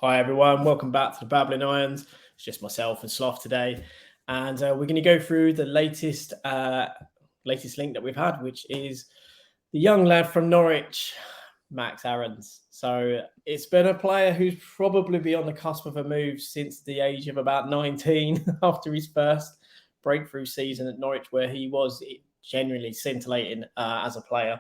Hi everyone, welcome back to the Babbling Irons. It's just myself and Sloth today, and we're going to go through the latest link that we've had, which is the young lad from Norwich, Max Aarons. So it's been a player who's probably been on the cusp of a move since the age of about 19, after his first breakthrough season at Norwich, where he was genuinely scintillating as a player.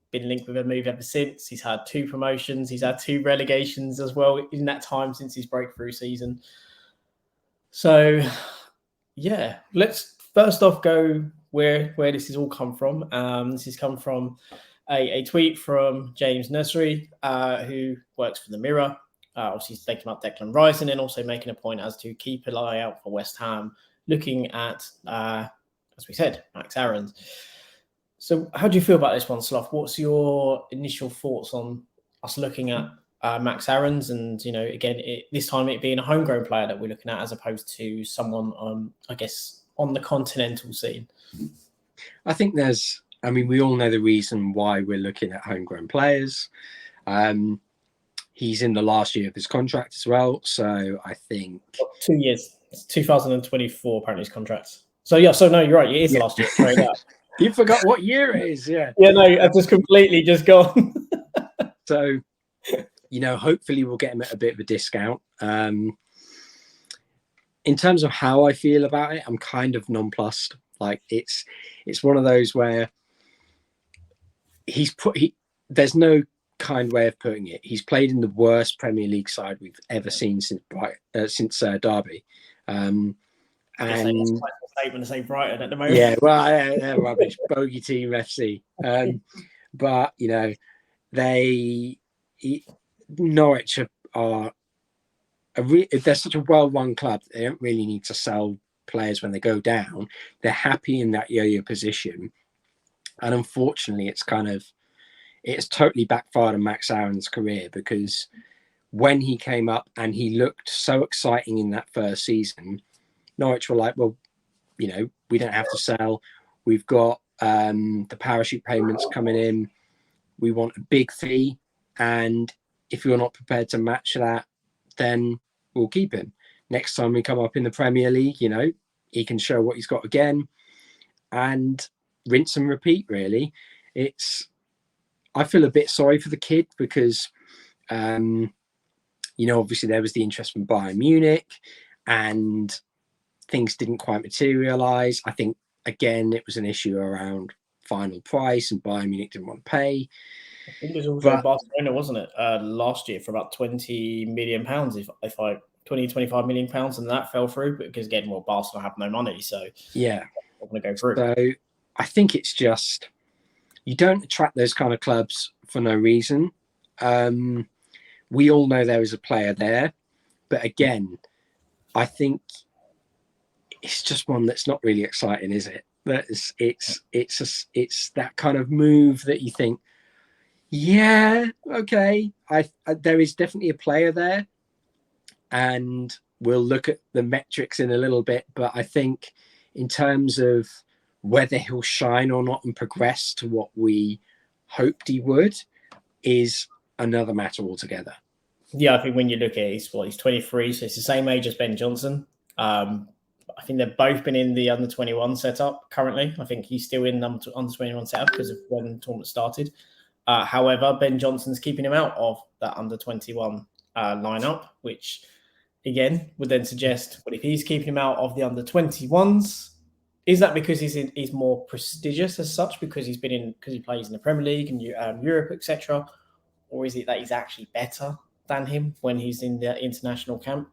Been linked with a move ever since. He's had 2 promotions. He's had 2 relegations as well in that time since his breakthrough season. So, yeah, let's first off go where this has all come from. This has come from a tweet from James Nursery, who works for the Mirror. Obviously, he's taking up Declan Rice and then also making a point as to keep an eye out for West Ham, looking at, as we said, Max Aarons. So how do you feel about this one, Sloth? What's your initial thoughts on us looking at Max Aarons and, again, this time it being a homegrown player that we're looking at as opposed to someone, I guess, on the continental scene? I think we all know the reason why we're looking at homegrown players. He's in the last year of his contract as well. So I think... 2 years. It's 2024, apparently, his contract. So, yeah, no, you're right. It is the last year. Sorry, You forgot what year it is, yeah. Yeah, no, I've just completely gone. So, hopefully we'll get him at a bit of a discount. In terms of how I feel about it, I'm kind of nonplussed. Like it's one of those where there's no kind way of putting it. He's played in the worst Premier League side we've ever seen since Derby. And statement to say Brighton at the moment. Yeah, well, they're rubbish. Bogey team FC. But Norwich are they're such a well-run club. They don't really need to sell players when they go down. They're happy in that yo-yo position, and unfortunately, it's totally backfired on Max Aarons' career, because when he came up and he looked so exciting in that first season, Norwich were like, well, we don't have to sell. We've got the parachute payments coming in. We want a big fee. And if you're not prepared to match that, then we'll keep him. Next time we come up in the Premier League, he can show what he's got again, and rinse and repeat, really. I feel a bit sorry for the kid because, obviously there was the interest from Bayern Munich and things didn't quite materialize. I think, again, it was an issue around final price and Bayern Munich didn't want to pay. I think it was also Barcelona, wasn't it, last year for about £20 million, 25 million pounds, and that fell through because, again, Barcelona have no money. So, yeah, I'm going to go through. So, I think it's just, you don't attract those kind of clubs for no reason. We all know there is a player there, but again, I think it's just one that's not really exciting, is it? It's that kind of move that you think, yeah, okay, there is definitely a player there, and we'll look at the metrics in a little bit, but I think in terms of whether he'll shine or not and progress to what we hoped he would is another matter altogether. Yeah, I think when you look at it, he's 23, so it's the same age as Ben Johnson. I think they've both been in the under-21 setup currently. I think he's still in the under-21 setup because of when the tournament started. However, Ben Johnson's keeping him out of that under-21 lineup, which, again, would then suggest, well, if he's keeping him out of the under-21s, is that because he's more prestigious as such because he plays in the Premier League and Europe, etc., or is it that he's actually better than him when he's in the international camp?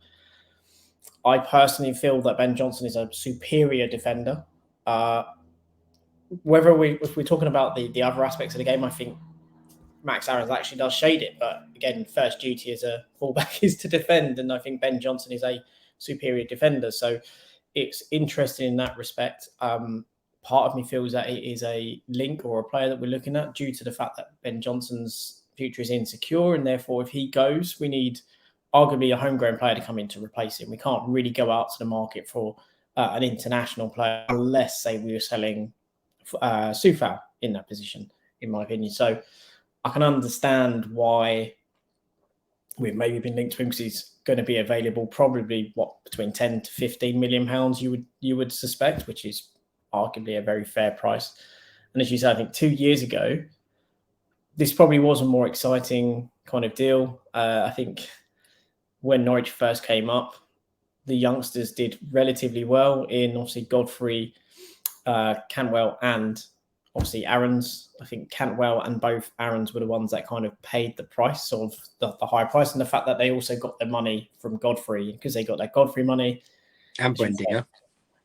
I personally feel that Ben Johnson is a superior defender. If we're talking about the other aspects of the game, I think Max Aarons actually does shade it. But again, first duty as a fullback is to defend, and I think Ben Johnson is a superior defender. So it's interesting in that respect. Part of me feels that it is a link or a player that we're looking at due to the fact that Ben Johnson's future is insecure, and therefore if he goes, we need arguably a homegrown player to come in to replace him. We can't really go out to the market for an international player unless, say, we were selling Soufal in that position, in my opinion. So I can understand why we've maybe been linked to him because he's going to be available probably between 10 to 15 million pounds you would suspect, which is arguably a very fair price. And as you said, I think 2 years ago, this probably was a more exciting kind of deal. I think when Norwich first came up, the youngsters did relatively well in obviously Godfrey, Cantwell, and obviously Aarons. I think Cantwell and both Aarons were the ones that kind of paid the price, sort of the high price, and the fact that they also got their money from Godfrey because they got their Godfrey money. And Buendia.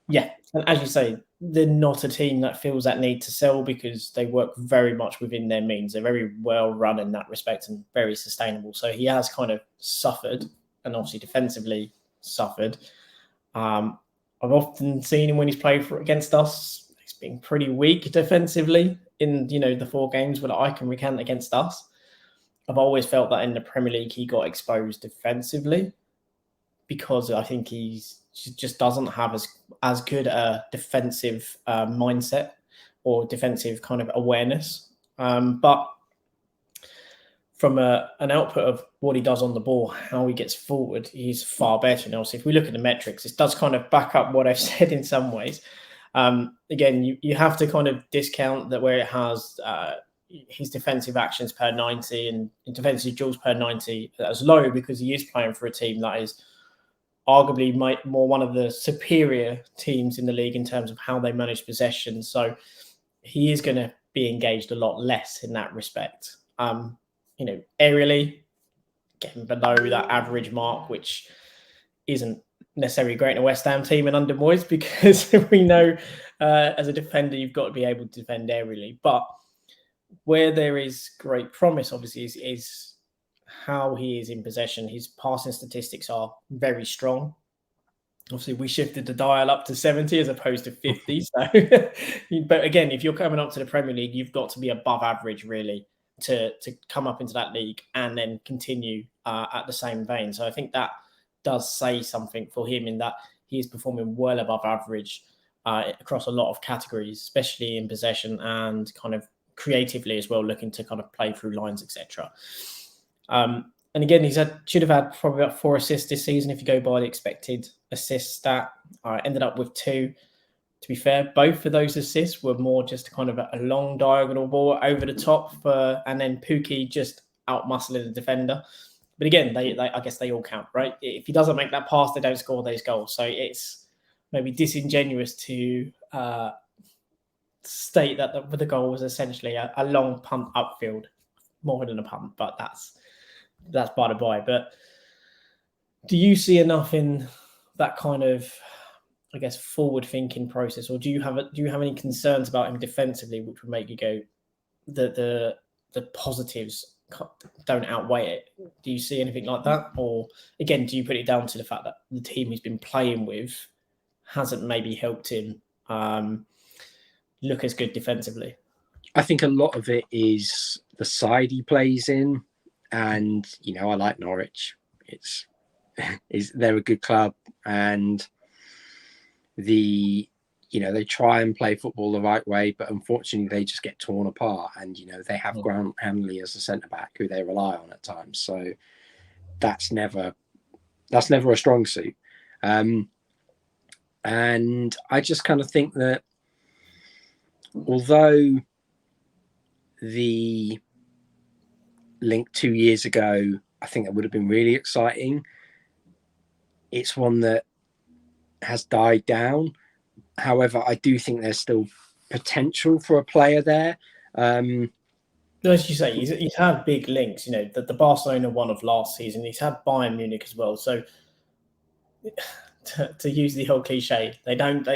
Yeah. And as you say, they're not a team that feels that need to sell because they work very much within their means. They're very well run in that respect and very sustainable. So he has kind of suffered and obviously defensively suffered. I've often seen him when he's played against us. He's been pretty weak defensively in, the 4 games that I can recount against us. I've always felt that in the Premier League, he got exposed defensively because I think he just doesn't have as good a defensive mindset or defensive kind of awareness. But from an output of what he does on the ball, how he gets forward, he's far better. And also, if we look at the metrics, it does kind of back up what I've said in some ways. Again, you have to kind of discount that where it has his defensive actions per 90 and defensive duels per 90 as low because he is playing for a team that is arguably more one of the superior teams in the league in terms of how they manage possession. So he is going to be engaged a lot less in that respect. Aerially, getting below that average mark, which isn't necessarily great in a West Ham team and under Moyes because we know as a defender, you've got to be able to defend aerially. But where there is great promise, obviously, is how he is in possession. His passing statistics are very strong. Obviously, we shifted the dial up to 70 as opposed to 50. So, but again, if you're coming up to the Premier League, you've got to be above average, really, to come up into that league and then continue at the same vein. So I think that does say something for him in that he is performing well above average across a lot of categories, especially in possession and kind of creatively as well, looking to kind of play through lines, etc. And again, should have had probably about 4 assists this season if you go by the expected assist stat. Ended up with 2. To be fair, both of those assists were more just kind of a long diagonal ball over the top, and then Pukki just out-muscling the defender. But again, I guess they all count, right? If he doesn't make that pass, they don't score those goals. So it's maybe disingenuous to state that the goal was essentially a long punt upfield, more than a punt, but that's by the by. But do you see enough in that kind of, I guess, forward-thinking process, or do you have any concerns about him defensively, which would make you go, the positives don't outweigh it? Do you see anything like that, or again, do you put it down to the fact that the team he's been playing with hasn't maybe helped him look as good defensively? I think a lot of it is the side he plays in, and I like Norwich. They're a good club, and they try and play football the right way, but unfortunately they just get torn apart. And they have Grant Hanley as a centre back who they rely on at times, so that's never a strong suit. And I just kind of think that although the link 2 years ago, I think that would have been really exciting, it's one that has died down. However, I do think there's still potential for a player there. As you say, he's had big links. The Barcelona one of last season. He's had Bayern Munich as well. So to use the whole cliche, they don't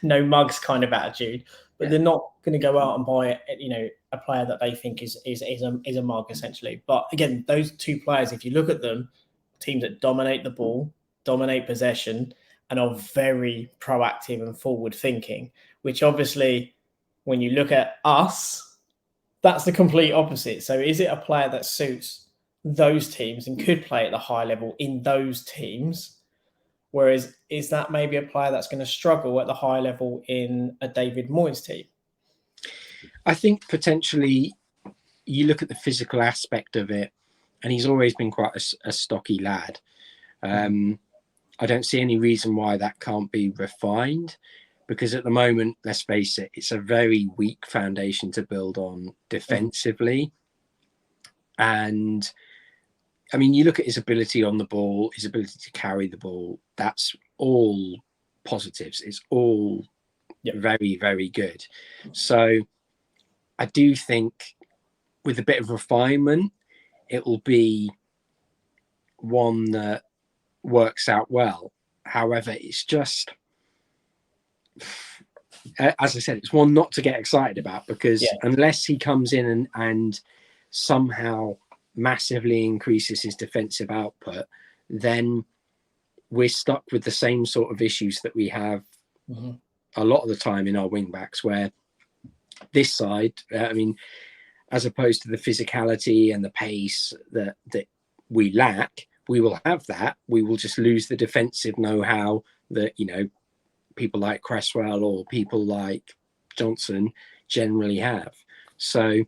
no mugs kind of attitude, but they're not going to go out and buy a player that they think is a mug essentially. But again, those 2 players, if you look at them, teams that dominate the ball, dominate possession, and are very proactive and forward thinking, which obviously when you look at us, that's the complete opposite. So is it a player that suits those teams and could play at the high level in those teams? Whereas is that maybe a player that's going to struggle at the high level in a David Moyes team? I think potentially you look at the physical aspect of it, and he's always been quite a stocky lad. I don't see any reason why that can't be refined, because at the moment, let's face it, it's a very weak foundation to build on defensively. And I mean, you look at his ability on the ball, his ability to carry the ball, that's all positives. It's all very, very good. So I do think with a bit of refinement, it will be one that works out well. However, it's just, as I said, it's one not to get excited about, because unless he comes in and somehow massively increases his defensive output, then we're stuck with the same sort of issues that we have a lot of the time in our wing backs, where this side, I mean, as opposed to the physicality and the pace that we lack, we will have that. We will just lose the defensive know-how that, you know, people like Cresswell or people like Johnson generally have. So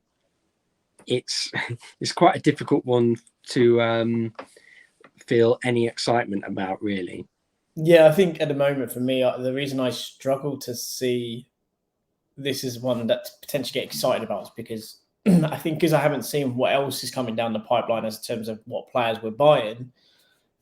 it's quite a difficult one to feel any excitement about, really. Yeah, I think at the moment for me, the reason I struggle to see this as one that potentially get excited about is because I think because I haven't seen what else is coming down the pipeline as in terms of what players we're buying,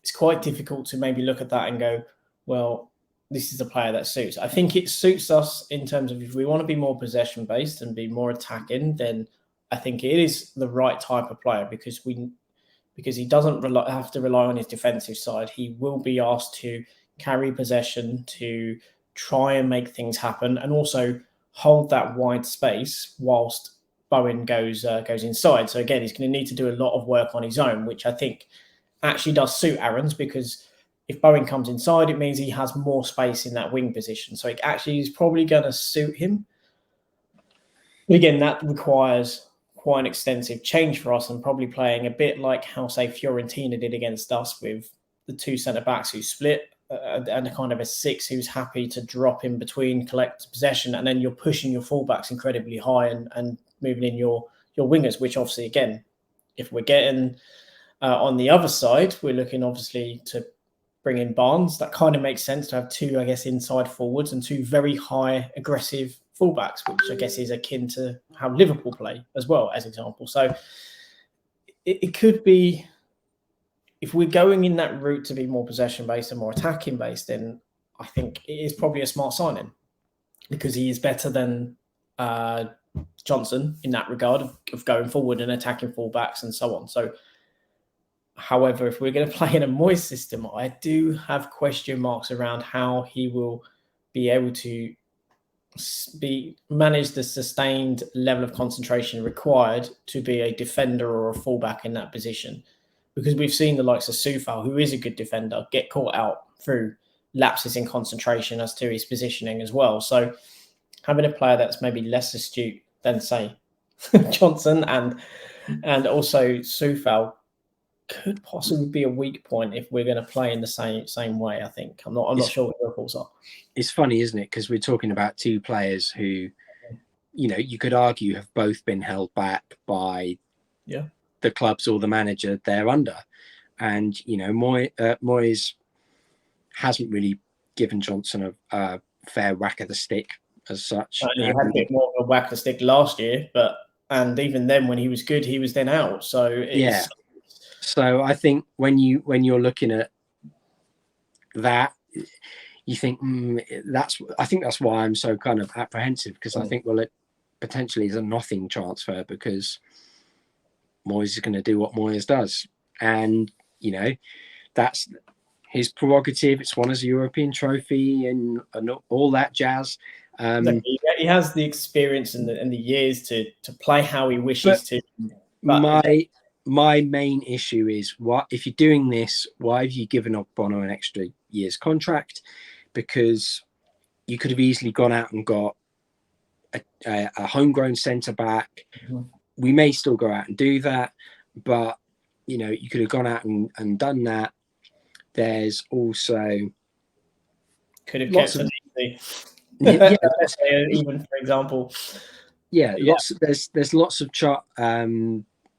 it's quite difficult to maybe look at that and go, well, this is a player that suits. I think it suits us in terms of if we want to be more possession based and be more attacking, then I think it is the right type of player because he doesn't have to rely on his defensive side. He will be asked to carry possession, to try and make things happen, and also hold that wide space whilst Bowen goes inside. So again, he's going to need to do a lot of work on his own, which I think actually does suit Aaron's, because if Bowen comes inside, it means he has more space in that wing position. So it actually is probably going to suit him. But again, that requires quite an extensive change for us, and probably playing a bit like how, say, Fiorentina did against us with the two centre-backs who split and a kind of a six who's happy to drop in between, collect possession, and then you're pushing your fullbacks incredibly high and moving in your wingers, which obviously, again, if we're getting on the other side, we're looking obviously to bring in Barnes. That kind of makes sense to have two, I guess, inside forwards and two very high aggressive fullbacks, which I guess is akin to how Liverpool play as well, as example. So it could be, if we're going in that route to be more possession-based and more attacking-based, then I think it is probably a smart signing, because he is better than Johnson in that regard of going forward and attacking fullbacks and so on. So, however, if we're going to play in a Moyes system, I do have question marks around how he will be able to manage the sustained level of concentration required to be a defender or a fullback in that position. Because we've seen the likes of Soufal, who is a good defender, get caught out through lapses in concentration as to his positioning as well. So having a player that's maybe less astute than, say, Johnson and also Soufal could possibly be a weak point if we're going to play in the same way. I think I'm not sure what your thoughts are. It's funny, isn't it? Because we're talking about two players who, you know, you could argue have both been held back by the clubs or the manager they're under, and you know, Moyes hasn't really given Johnson a fair whack of the stick as such. He had a bit more of a whack of the stick last year, and even then, when he was good, he was then out. So So I think when you're looking at that, you think I think that's why I'm so kind of apprehensive, because I think, well, it potentially is a nothing transfer, because Moyes is going to do what Moyes does, and you know, that's his prerogative. It's won as a European trophy and all that jazz. He has the experience and the years to play how he wishes to. My main issue is, what if you're doing this? Why have you given up Bono an extra year's contract? Because you could have easily gone out and got a homegrown centre back. Mm-hmm. We may still go out and do that, but you know, you could have gone out and done that. There's also could have kept even for example. There's lots of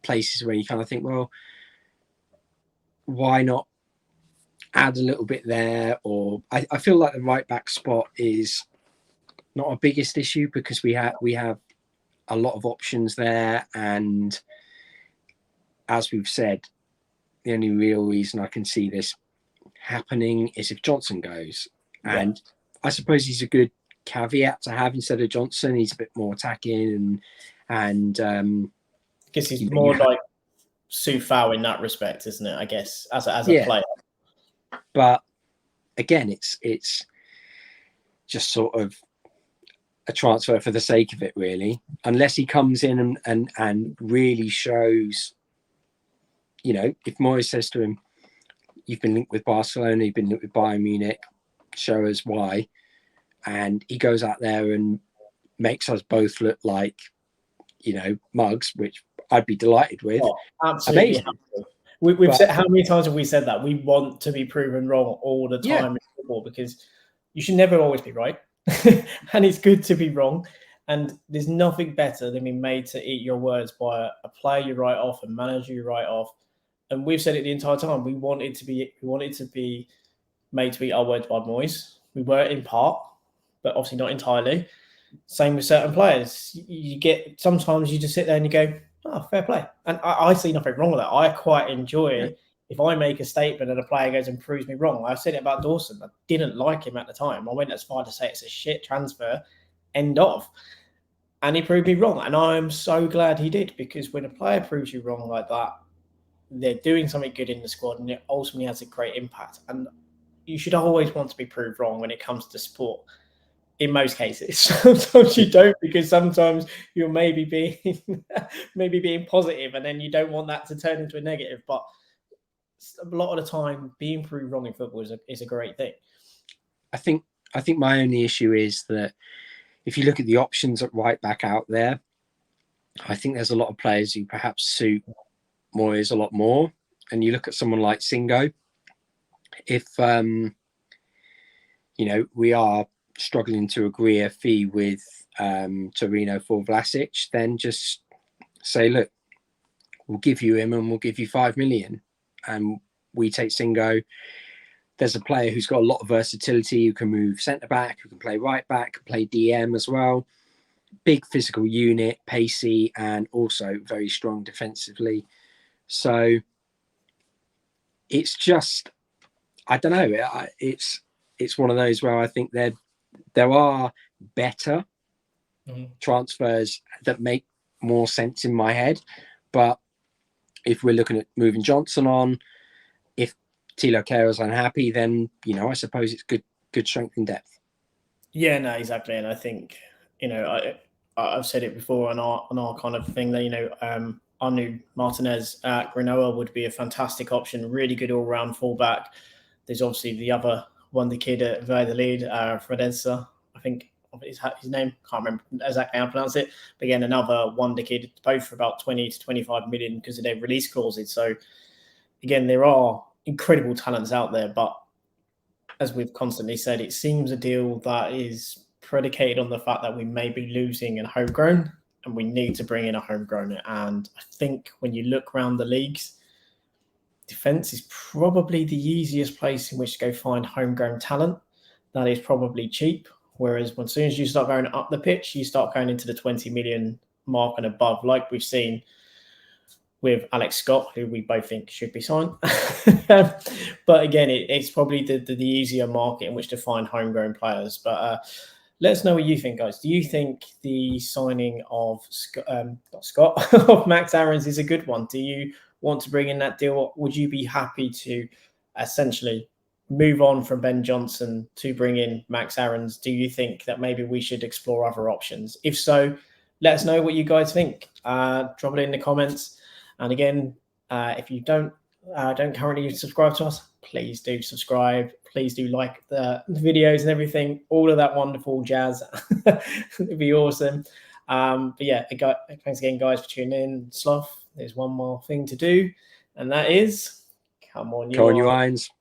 places where you kind of think, well, why not add a little bit there? Or I feel like the right back spot is not our biggest issue because we have a lot of options there, and as we've said, the only real reason I can see this happening is if Johnson goes. Yeah. And I suppose he's a good caveat to have instead of Johnson. He's a bit more attacking and because he's more like Sufal in that respect, isn't it? I guess as a player. But again, it's just sort of a transfer for the sake of it, really. Unless he comes in and really shows, if Moyes says to him, "You've been linked with Barcelona, you've been linked with Bayern Munich, show us why," and he goes out there and makes us both look like, mugs, which I'd be delighted with. Oh, absolutely. Amazing. We've said, how many times have we said that? We want to be proven wrong all the time in football, because you should never always be right. And it's good to be wrong. And there's nothing better than being made to eat your words by a player you write off, a manager you write off. And we've said it the entire time. We wanted to be made to eat our words by Moyes. We were in part, but obviously not entirely. Same with certain players. You get, sometimes you just sit there and you go, "Oh, fair play." And I see nothing wrong with that. I quite enjoy if I make a statement and a player goes and proves me wrong. I said it about Dawson. I didn't like him at the time. I went as far to say it's a shit transfer, end of. And he proved me wrong. And I'm so glad he did, because when a player proves you wrong like that, they're doing something good in the squad and it ultimately has a great impact. And you should always want to be proved wrong when it comes to sport. In most cases, sometimes you don't, because sometimes you're maybe being positive, and then you don't want that to turn into a negative. But a lot of the time, being proved wrong in football is a great thing. I think my only issue is that if you look at the options at right back out there, I think there's a lot of players who perhaps suit Moyes a lot more. And you look at someone like Singo, if we are struggling to agree a fee with Torino for Vlasic, then just say, look, we'll give you him and we'll give you 5 million, and we take Singo. There's a player who's got a lot of versatility, who can move centre back, who can play right back, play DM as well. Big physical unit, pacey, and also very strong defensively. So it's just, I don't know. It's one of those where I think there are better transfers that make more sense in my head. But if we're looking at moving Johnson on, if Thilo Kehrer is unhappy, then, I suppose it's good strength and depth. Yeah, no, exactly. And I think, I've said it before on our kind of thing that, Anu Martinez at Grenoa would be a fantastic option, really good all-round fullback. There's obviously the other one, the kid at Valladolid, Fredenza, I think is his name. Can't remember exactly how to pronounce it. But again, another wonder kid, both for about 20 to 25 million because of their release clauses. So again, there are incredible talents out there. But as we've constantly said, it seems a deal that is predicated on the fact that we may be losing a homegrown, and we need to bring in a homegrown. And I think when you look around the leagues, defense is probably the easiest place in which to go find homegrown talent. That is probably cheap. Whereas as soon as you start going up the pitch, you start going into the 20 million mark and above, like we've seen with Alex Scott, who we both think should be signed. But again, it's probably the easier market in which to find homegrown players. But let us know what you think, guys. Do you think the signing of of Max Aarons is a good one? Do you want to bring in that deal? Would you be happy to essentially move on from Ben Johnson to bring in Max Aarons? Do you think that maybe we should explore other options? If so, let us know what you guys think. Drop it in the comments. And again, if you don't currently subscribe to us, please do subscribe. Please do like the videos and everything, all of that wonderful jazz. It'd be awesome. But yeah, thanks again, guys, for tuning in. Sloth, there's one more thing to do, and that is come on, you irons.